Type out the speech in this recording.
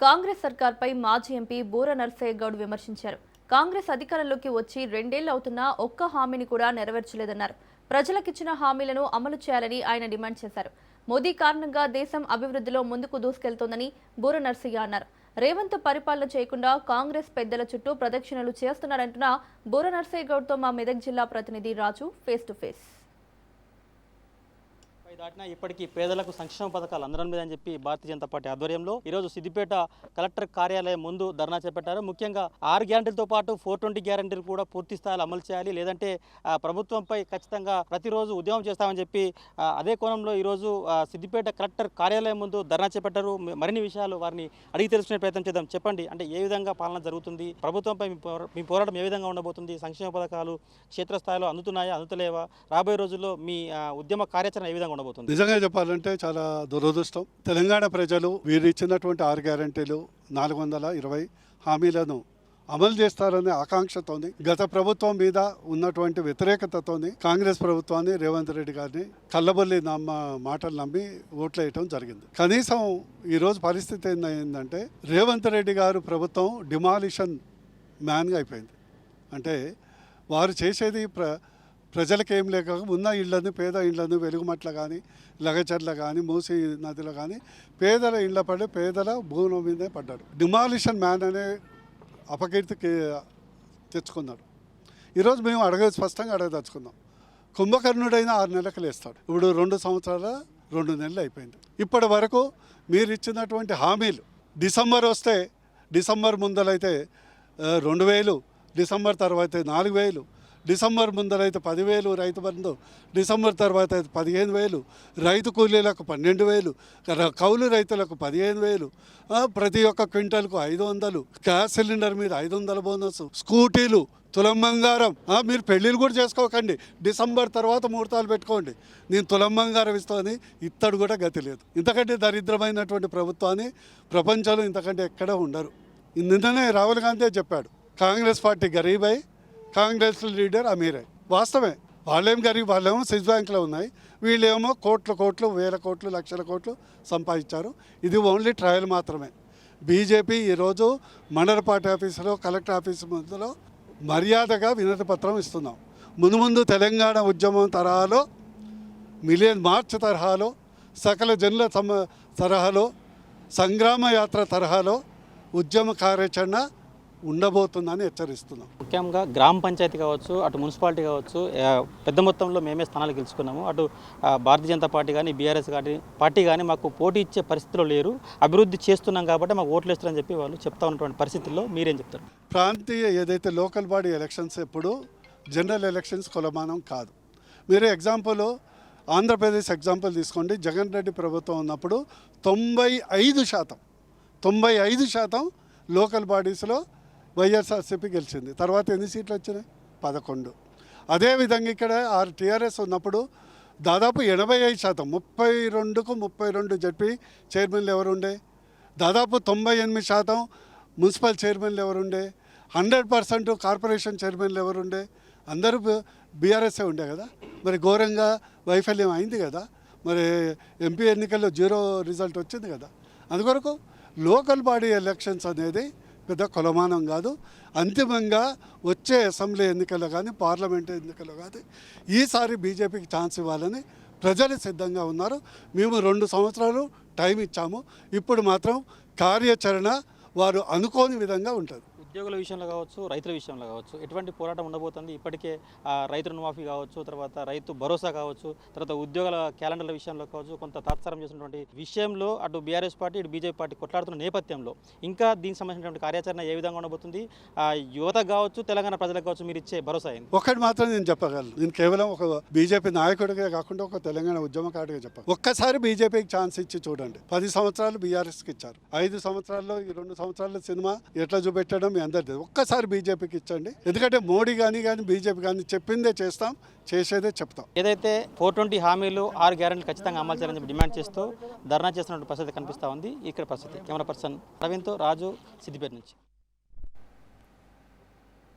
కాంగ్రెస్ సర్కార్పై మాజీ ఎంపీ బూర నర్సయ్య గౌడ్ విమర్శించారు. కాంగ్రెస్ అధికారంలోకి వచ్చి 2 ఏళ్లు అవుతున్నా ఒక్క హామీని కూడా నెరవేర్చలేదన్నారు. ప్రజలకిచ్చిన హామీలను అమలు చేయాలని ఆయన డిమాండ్ చేశారు. మోదీ కారణంగా దేశం అభివృద్ధిలో ముందుకు దూసుకెళ్తోందని బూర నర్సయ్య అన్నారు. రేవంత్ పరిపాలన చేయకుండా కాంగ్రెస్ పెద్దల చుట్టూ ప్రదక్షిణలు చేస్తున్నారంటున్న బూర నర్సయ్య గౌడ్తో మా మెదక్ జిల్లా ప్రతినిధి రాజు ఫేస్ టు ఫేస్. దాటినా ఇప్పటికీ పేదలకు సంక్షేమ పథకాలు అందడం లేదని చెప్పి భారతీయ జనతా పార్టీ ఆధ్వర్యంలో ఈరోజు సిద్దిపేట కలెక్టర్ కార్యాలయం ముందు ధర్నా చేపట్టారు. ముఖ్యంగా 6 గ్యారంటీలతో పాటు 420 గ్యారంటీలు కూడా పూర్తి స్థాయిలో అమలు చేయాలి, లేదంటే ప్రభుత్వంపై ఖచ్చితంగా ప్రతిరోజు ఉద్యమం చేస్తామని చెప్పి అదే కోణంలో ఈరోజు సిద్దిపేట కలెక్టర్ కార్యాలయం ముందు ధర్నా చేపట్టారు. మరిన్ని విషయాలు వారిని అడిగి తెలుసుకునే ప్రయత్నం చేద్దాం. చెప్పండి, అంటే ఏ విధంగా పాలన జరుగుతుంది, ప్రభుత్వంపై మీ పోరాటం ఏ విధంగా ఉండబోతుంది, సంక్షేమ పథకాలు క్షేత్రస్థాయిలో అందుతున్నాయా, అందుతలేవా, రాబోయే రోజుల్లో మీ ఉద్యమ కార్యాచరణ ఏ విధంగా ఉండబోతుంది? నిజంగా చెప్పాలంటే చాలా దురదృష్టం. తెలంగాణ ప్రజలు వీరు ఇచ్చినటువంటి 6 గ్యారంటీలు 420 హామీలను అమలు చేస్తారనే ఆకాంక్షతోని, గత ప్రభుత్వం మీద ఉన్నటువంటి వ్యతిరేకతతోని కాంగ్రెస్ ప్రభుత్వాన్ని, రేవంత్ రెడ్డి గారిని కళ్ళబొల్లి మాటలు నమ్మి ఓట్లు వేయటం జరిగింది. కనీసం ఈరోజు పరిస్థితి ఏంటంటే రేవంత్ రెడ్డి గారు ప్రభుత్వం డిమాలిషన్ మ్యాన్గా అయిపోయింది. అంటే వారు చేసేది ప్రజలకు ఏం లేక ఉన్న ఇళ్లను, పేద ఇళ్లను వెలుగుమట్ల కానీ, లగచర్ల కానీ, మూసి నదిలో కానీ పేదల ఇళ్ల పడి పేదల భూముల మీదే పడ్డాడు. డిమాలిషన్ మ్యాన్ అనే అపకీర్తికి తెచ్చుకున్నాడు. ఈరోజు మేము స్పష్టంగా అడగదలుచుకున్నాం. కుంభకర్ణుడైన 6 నెలలకు లేస్తాడు. ఇప్పుడు 2 సంవత్సరాల 2 నెలలు అయిపోయింది. ఇప్పటి వరకు మీరు ఇచ్చినటువంటి హామీలు డిసెంబర్ వస్తే, డిసెంబర్ ముందలైతే 2000, డిసెంబర్ తర్వాత 4000, డిసెంబర్ ముందరైతే 10,000 రైతు బంధు, డిసెంబర్ తర్వాత అయితే 15,000, రైతు కూలీలకు 12,000, కౌలు రైతులకు 15,000, ప్రతి ఒక్క క్వింటల్కు 500, గ్యాస్ సిలిండర్ మీద 500 బోనస్, స్కూటీలు, తులం బంగారం. మీరు పెళ్ళిళ్ళు కూడా చేసుకోకండి, డిసెంబర్ తర్వాత ముహూర్తాలు పెట్టుకోండి, నేను తులం బంగారం ఇస్తానని ఇత్తడు కూడా గతి లేదు. ఇంతకంటే దరిద్రమైనటువంటి ప్రభుత్వాన్ని ప్రపంచంలో ఇంతకంటే ఎక్కడ ఉండరు. నిన్ననే రాహుల్ గాంధీ చెప్పాడు, కాంగ్రెస్ పార్టీ గరీబై, కాంగ్రెస్ లీడర్ అమీరే. వాస్తవమే, వాళ్ళేం గరీబ్, వాళ్ళేమో స్విస్ బ్యాంక్లో ఉన్నాయి, వీళ్ళేమో కోట్లు, వేల కోట్లు, లక్షల కోట్లు సంపాదించారు. ఇది ఓన్లీ ట్రయల్ మాత్రమే. బీజేపీ ఈరోజు మండల పార్టీ ఆఫీసులో, కలెక్టర్ ఆఫీసు ముందులో మర్యాదగా వినతి పత్రం ఇస్తున్నాం. ముందు తెలంగాణ ఉద్యమం తరహాలో, మిలియన్ మార్చ్ తరహాలో, సకల జనుల తరహాలో, సంగ్రామ యాత్ర తరహాలో ఉద్యమ కార్యాచరణ ఉండబోతుందని హెచ్చరిస్తున్నాం. ముఖ్యంగా గ్రామ పంచాయతీ కావచ్చు, అటు మున్సిపాలిటీ కావచ్చు, పెద్ద మొత్తంలో మేమే స్థానాలు గెలుచుకున్నాము. అటు భారతీయ జనతా పార్టీ కానీ, బీఆర్ఎస్ పార్టీ కానీ మాకు పోటీ ఇచ్చే పరిస్థితుల్లో లేరు, అభివృద్ధి చేస్తున్నాం కాబట్టి మాకు ఓట్లు వేస్తారని చెప్పి వాళ్ళు చెప్తా ఉన్నటువంటి పరిస్థితుల్లో మీరేం చెప్తారు? ప్రాంతీయ ఏదైతే లోకల్ బాడీ ఎలక్షన్స్ ఎప్పుడు జనరల్ ఎలక్షన్స్ కొలమానం కాదు. మీరు ఎగ్జాంపుల్ ఆంధ్రప్రదేశ్ ఎగ్జాంపుల్ తీసుకోండి. జగన్ రెడ్డి ప్రభుత్వం ఉన్నప్పుడు 95% లోకల్ బాడీస్లో వైఎస్ఆర్సీపీ గెలిచింది. తర్వాత ఎన్ని సీట్లు వచ్చినాయి? 11. అదేవిధంగా ఇక్కడ టీఆర్ఎస్ ఉన్నప్పుడు దాదాపు 85%, 32కు 32 జడ్పీ చైర్మన్లు ఎవరుండే, దాదాపు 98% మున్సిపల్ చైర్మన్లు ఎవరుండే, 100% కార్పొరేషన్ చైర్మన్లు ఎవరుండే, అందరూ బీఆర్ఎస్ఏ ఉండే కదా. మరి ఘోరంగా వైఫల్యం అయింది కదా. మరి ఎంపీ ఎన్నికల్లో 0 రిజల్ట్ వచ్చింది కదా. అందుకొరకు లోకల్ బాడీ ఎలక్షన్స్ అనేది పెద్ద కొలమానం కాదు. అంతిమంగా వచ్చే అసెంబ్లీ ఎన్నికల్లో కానీ, పార్లమెంట్ ఎన్నికల్లో కానీ ఈసారి బీజేపీకి ఛాన్స్ ఇవ్వాలని ప్రజలు సిద్ధంగా ఉన్నారు. మేము 2 సంవత్సరాలు టైం ఇచ్చాము. ఇప్పుడు మాత్రం కార్యాచరణ వారు అనుకోని విధంగా ఉంటుంది. ఉద్యోగుల విషయంలో కావచ్చు, రైతుల విషయంలో కావచ్చు, ఎటువంటి పోరాటం ఉండబోతుంది? ఇప్పటికే రైతు రుణమాఫీ కావచ్చు, తర్వాత రైతు భరోసా కావచ్చు, తర్వాత ఉద్యోగుల క్యాలెండర్ల విషయంలో కావచ్చు, కొంత తాత్సారం చేసినటువంటి విషయంలో అటు బీఆర్ఎస్ పార్టీ, ఇటు బీజేపీ పార్టీ కొట్లాడుతున్న నేపథ్యంలో ఇంకా దీనికి సంబంధించినటువంటి కార్యాచరణ ఏ విధంగా ఉండబోతుంది? యువతకు కావచ్చు, తెలంగాణ ప్రజలకు కావచ్చు, మీరు ఇచ్చే భరోసా ఏంది? ఒకటి మాత్రం నేను చెప్పగలను. నేను కేవలం ఒక బీజేపీ నాయకుడిగా కాకుండా ఒక తెలంగాణ ఉద్యమకారుడిగా చెప్పాను. ఒక్కసారి బీజేపీకి ఛాన్స్ ఇచ్చి చూడండి. 10 సంవత్సరాలు బీఆర్ఎస్కి ఇచ్చారు, 5 సంవత్సరాల్లో ఈ 2 సంవత్సరాల సినిమా ఎట్లా చూపెట్టడం అందరిది. ఒక్కసారి బీజేపీకి ఇచ్చండి. ఎందుకంటే మోడీ కానీ బీజేపీ కానీ చెప్పిందే చేస్తాం, చేసేదే చెప్తాం. ఏదైతే 420 హామీలు 6 గ్యారెంటీలు ఖచ్చితంగా అమలు చేయాలని డిమాండ్ చేస్తూ ధర్నా చేస్తున్న పరిస్థితి కనిపిస్తూ ఉంది. ఇక్కడ పరిస్థితి కెమెరా పర్సన్ రవీంద్తో రాజు, సిద్దిపేట నుంచి.